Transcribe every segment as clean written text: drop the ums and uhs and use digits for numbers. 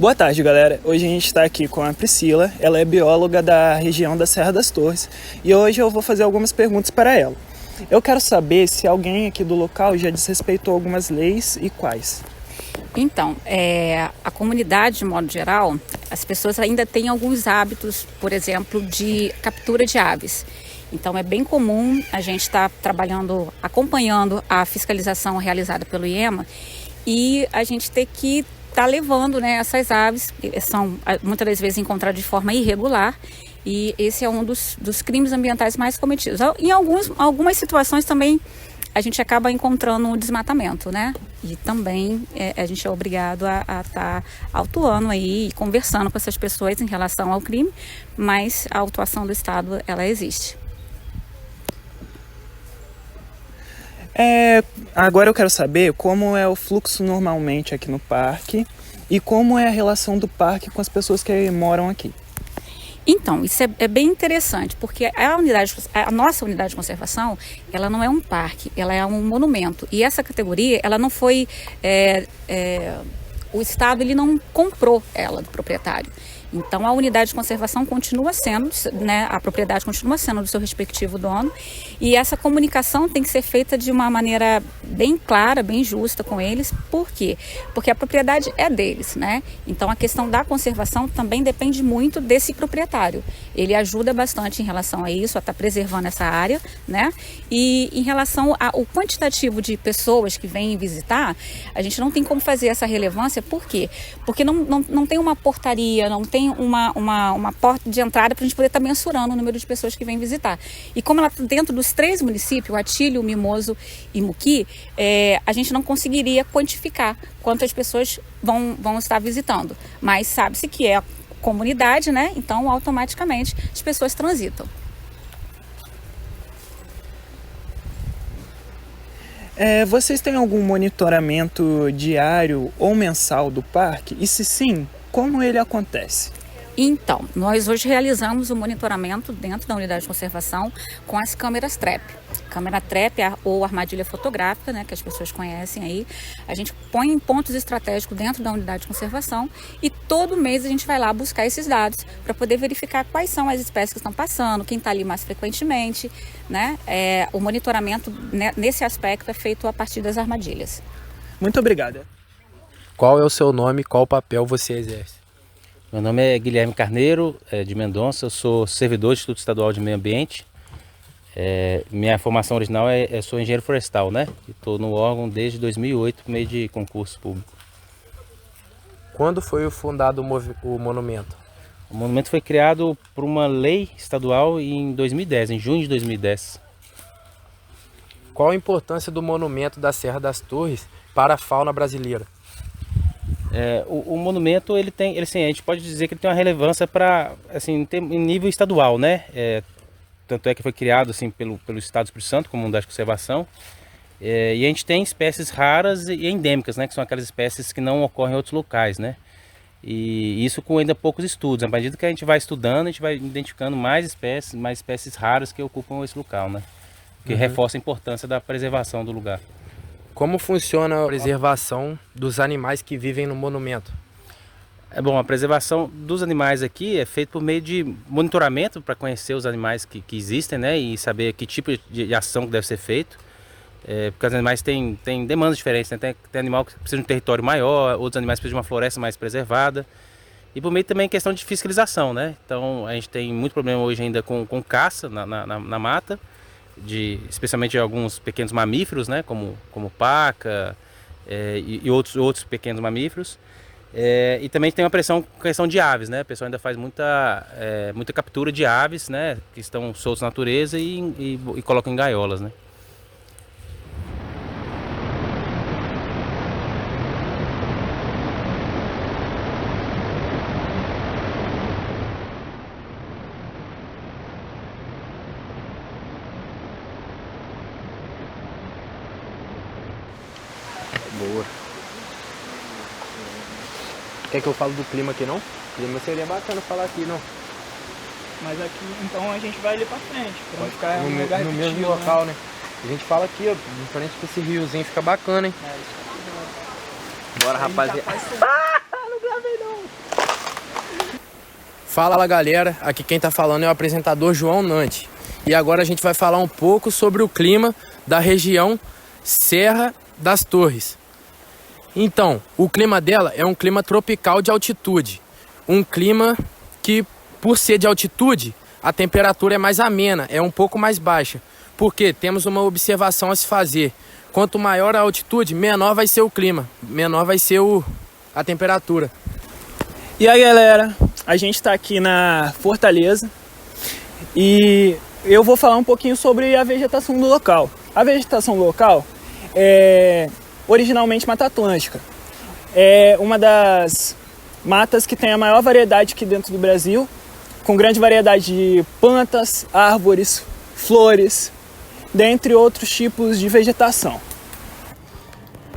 Boa tarde, galera. Hoje a gente está aqui com a Priscila. Ela é bióloga da região da Serra das Torres e hoje eu vou fazer algumas perguntas para ela. Eu quero saber se alguém aqui do local já desrespeitou algumas leis e quais. Então, a comunidade, de modo geral, as pessoas ainda têm alguns hábitos, por exemplo, de captura de aves. Então, é bem comum a gente estar trabalhando, acompanhando a fiscalização realizada pelo IEMA e a gente ter que estar levando, né, essas aves, são muitas das vezes encontradas de forma irregular, e esse é um dos crimes ambientais mais cometidos. Em algumas situações também a gente acaba encontrando o desmatamento, né? E também a gente é obrigado a estar autuando aí e conversando com essas pessoas em relação ao crime, mas a autuação do Estado, ela existe. Agora eu quero saber como é o fluxo normalmente aqui no parque e como é a relação do parque com as pessoas que moram aqui. Então, isso é bem interessante, porque a nossa unidade de conservação, ela não é um parque, ela é um monumento. E essa categoria, ela não foi... o Estado, ele não comprou ela do proprietário. Então, a unidade de conservação continua sendo, né, a propriedade continua sendo do seu respectivo dono, e essa comunicação tem que ser feita de uma maneira bem clara, bem justa com eles. Por quê? Porque a propriedade é deles, né? Então, a questão da conservação também depende muito desse proprietário. Ele ajuda bastante em relação a isso, a estar preservando essa área, né? E em relação ao quantitativo de pessoas que vêm visitar, a gente não tem como fazer essa relevância. Por quê? Porque não tem uma portaria, não tem uma porta de entrada para a gente poder estar mensurando o número de pessoas que vêm visitar. E como ela está dentro dos 3 municípios, Atílio, Mimoso e Muqui, a gente não conseguiria quantificar quantas pessoas vão estar visitando. Mas sabe-se que é a comunidade, né? Então, automaticamente, as pessoas transitam. Vocês têm algum monitoramento diário ou mensal do parque? E se sim, como ele acontece? Então, nós hoje realizamos o monitoramento dentro da unidade de conservação com as câmeras trap. Câmera trap ou armadilha fotográfica, né, que as pessoas conhecem aí. A gente põe em pontos estratégicos dentro da unidade de conservação e todo mês a gente vai lá buscar esses dados para poder verificar quais são as espécies que estão passando, quem está ali mais frequentemente, né? O monitoramento, né, nesse aspecto é feito a partir das armadilhas. Muito obrigada. Qual é o seu nome e qual papel você exerce? Meu nome é Guilherme Carneiro, de Mendonça, eu sou servidor do Instituto Estadual de Meio Ambiente. Minha formação original sou engenheiro florestal, né? Estou no órgão desde 2008, por meio de concurso público. Quando foi fundado o monumento? O monumento foi criado por uma lei estadual em 2010, em junho de 2010. Qual a importância do monumento da Serra das Torres para a fauna brasileira? O monumento, a gente pode dizer que ele tem uma relevância para, assim, em nível estadual, né? Tanto é que foi criado assim, pelo Estado do Espírito Santo, como unidade de conservação. E a gente tem espécies raras e endêmicas, né? Que são aquelas espécies que não ocorrem em outros locais, né? E isso com ainda poucos estudos. À medida que a gente vai estudando, a gente vai identificando mais espécies raras que ocupam esse local, né? Que reforça a importância da preservação do lugar. Como funciona a preservação dos animais que vivem no monumento? A preservação dos animais aqui é feita por meio de monitoramento para conhecer os animais que existem, né? E saber que tipo de ação que deve ser feito. Porque os animais têm demandas diferentes, né? Tem animal que precisa de um território maior, outros animais precisam de uma floresta mais preservada. E por meio também questão de fiscalização, né? Então a gente tem muito problema hoje ainda com caça na mata. Especialmente de alguns pequenos mamíferos, né, como paca e outros pequenos mamíferos. E também tem uma questão de aves, né? O pessoal ainda faz muita captura de aves, né, que estão soltas na natureza e colocam em gaiolas, né? Boa. Quer que eu fale do clima aqui, não? O clima seria bacana falar aqui, não? Mas aqui, então, a gente vai ali pra frente, pra não ficar no lugar no repetido, mesmo local, né? A gente fala aqui, ó, de frente com esse riozinho, fica bacana, hein? Isso. Bora, rapaziada. Não gravei não. Fala galera, aqui quem tá falando é o apresentador João Nante. E agora a gente vai falar um pouco sobre o clima da região Serra das Torres. Então, o clima dela é um clima tropical de altitude. Um clima que, por ser de altitude, a temperatura é mais amena, é um pouco mais baixa. Porque temos uma observação a se fazer. Quanto maior a altitude, menor vai ser o clima, menor vai ser a temperatura. E aí galera, a gente está aqui na Fortaleza e eu vou falar um pouquinho sobre a vegetação do local. A vegetação local é originalmente Mata Atlântica. É uma das matas que tem a maior variedade aqui dentro do Brasil, com grande variedade de plantas, árvores, flores, dentre outros tipos de vegetação.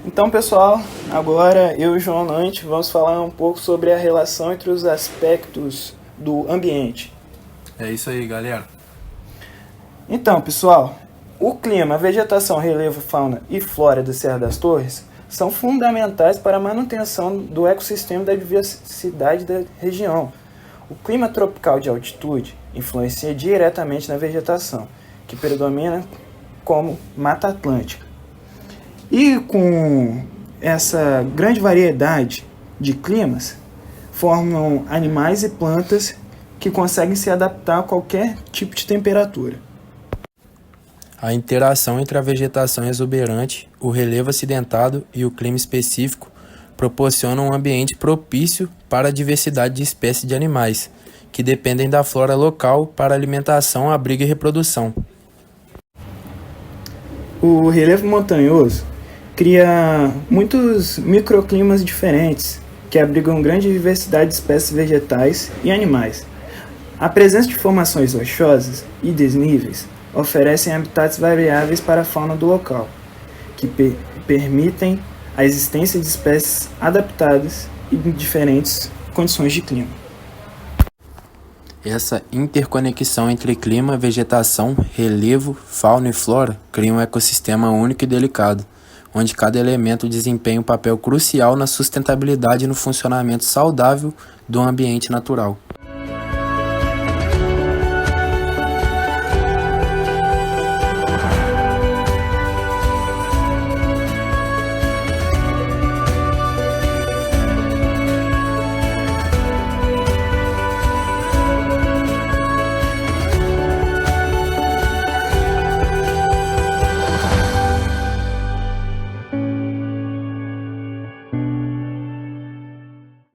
Então pessoal, agora eu e o João Nante vamos falar um pouco sobre a relação entre os aspectos do ambiente. É isso aí galera. Então pessoal, o clima, a vegetação, relevo, fauna e flora da Serra das Torres são fundamentais para a manutenção do ecossistema e da diversidade da região. O clima tropical de altitude influencia diretamente na vegetação, que predomina como Mata Atlântica. E com essa grande variedade de climas, formam animais e plantas que conseguem se adaptar a qualquer tipo de temperatura. A interação entre a vegetação exuberante, o relevo acidentado e o clima específico proporcionam um ambiente propício para a diversidade de espécies de animais, que dependem da flora local para alimentação, abrigo e reprodução. O relevo montanhoso cria muitos microclimas diferentes, que abrigam grande diversidade de espécies vegetais e animais. A presença de formações rochosas e desníveis oferecem habitats variáveis para a fauna do local, que permitem a existência de espécies adaptadas em diferentes condições de clima. Essa interconexão entre clima, vegetação, relevo, fauna e flora cria um ecossistema único e delicado, onde cada elemento desempenha um papel crucial na sustentabilidade e no funcionamento saudável do ambiente natural.